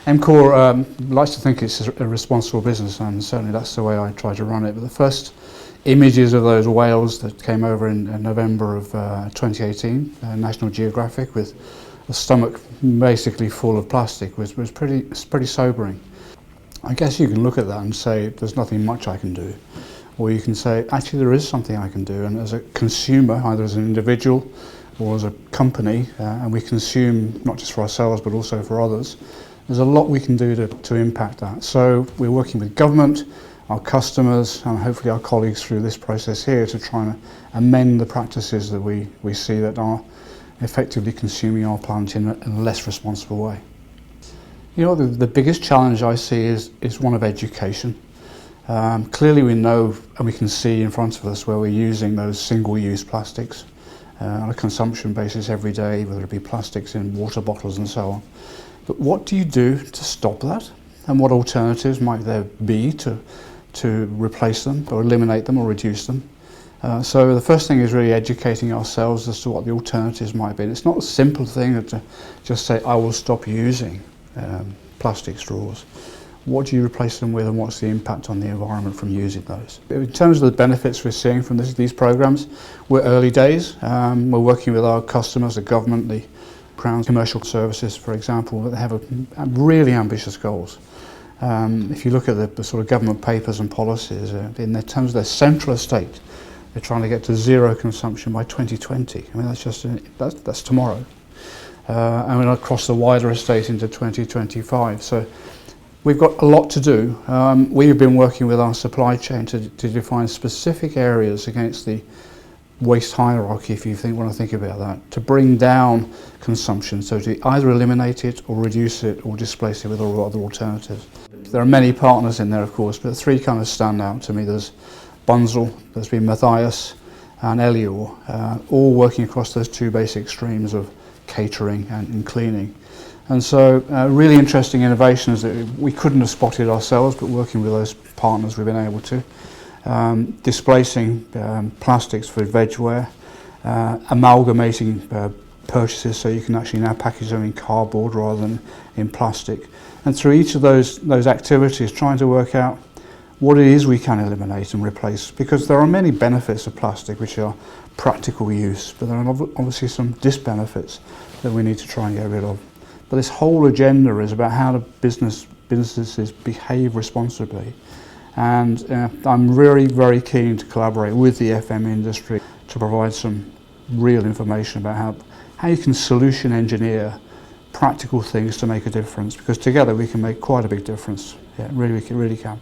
EMCOR likes to think it's a responsible business, and certainly that's the way I try to run it. But the first images of those whales that came over in November of 2018, National Geographic, with a stomach basically full of plastic, was pretty sobering. I guess you can look at that and say there's nothing much I can do, or you can say actually there is something I can do, and as a consumer, either as an individual or as a company, and we consume not just for ourselves but also for others, there's a lot we can do to impact that. So we're working with government, our customers, and hopefully our colleagues through this process here to try and amend the practices that we see that are effectively consuming our planet in a less responsible way. You know, the biggest challenge I see is one of education. Clearly we know and we can see in front of us where we're using those single-use plastics on a consumption basis every day, whether it be plastics in water bottles and so on. But what do you do to stop that? And what alternatives might there be to replace them or eliminate them or reduce them? So the first thing is really educating ourselves as to what the alternatives might be. And it's not a simple thing to just say, I will stop using plastic straws. What do you replace them with, and what's the impact on the environment from using those? In terms of the benefits we're seeing from these programs, we're early days. We're working with our customers, the government, the Crown Commercial Services, for example, that have really ambitious goals. If you look at the sort of government papers and policies, in terms of their central estate, they're trying to get to zero consumption by 2020. I mean, that's tomorrow. And we're across the wider estate into 2025. So we've got a lot to do. We've been working with our supply chain to define specific areas against the waste hierarchy, if you want to think about that, to bring down consumption, so to either eliminate it or reduce it or displace it with other alternatives. There are many partners in there, of course, but three kind of stand out to me. There's Bunzl, there's been Matthias and Elior, all working across those two basic streams of catering and cleaning. And so really interesting innovations that we couldn't have spotted ourselves, but working with those partners we've been able to. Displacing plastics for vegware, amalgamating purchases so you can actually now package them in cardboard rather than in plastic. And through each of those activities, trying to work out what it is we can eliminate and replace, because there are many benefits of plastic which are practical use, but there are obviously some disbenefits that we need to try and get rid of. But this whole agenda is about how businesses behave responsibly, and I'm very, very keen to collaborate with the FM industry to provide some real information about how you can solution engineer practical things to make a difference, because together we can make quite a big difference. Yeah, really, we really can.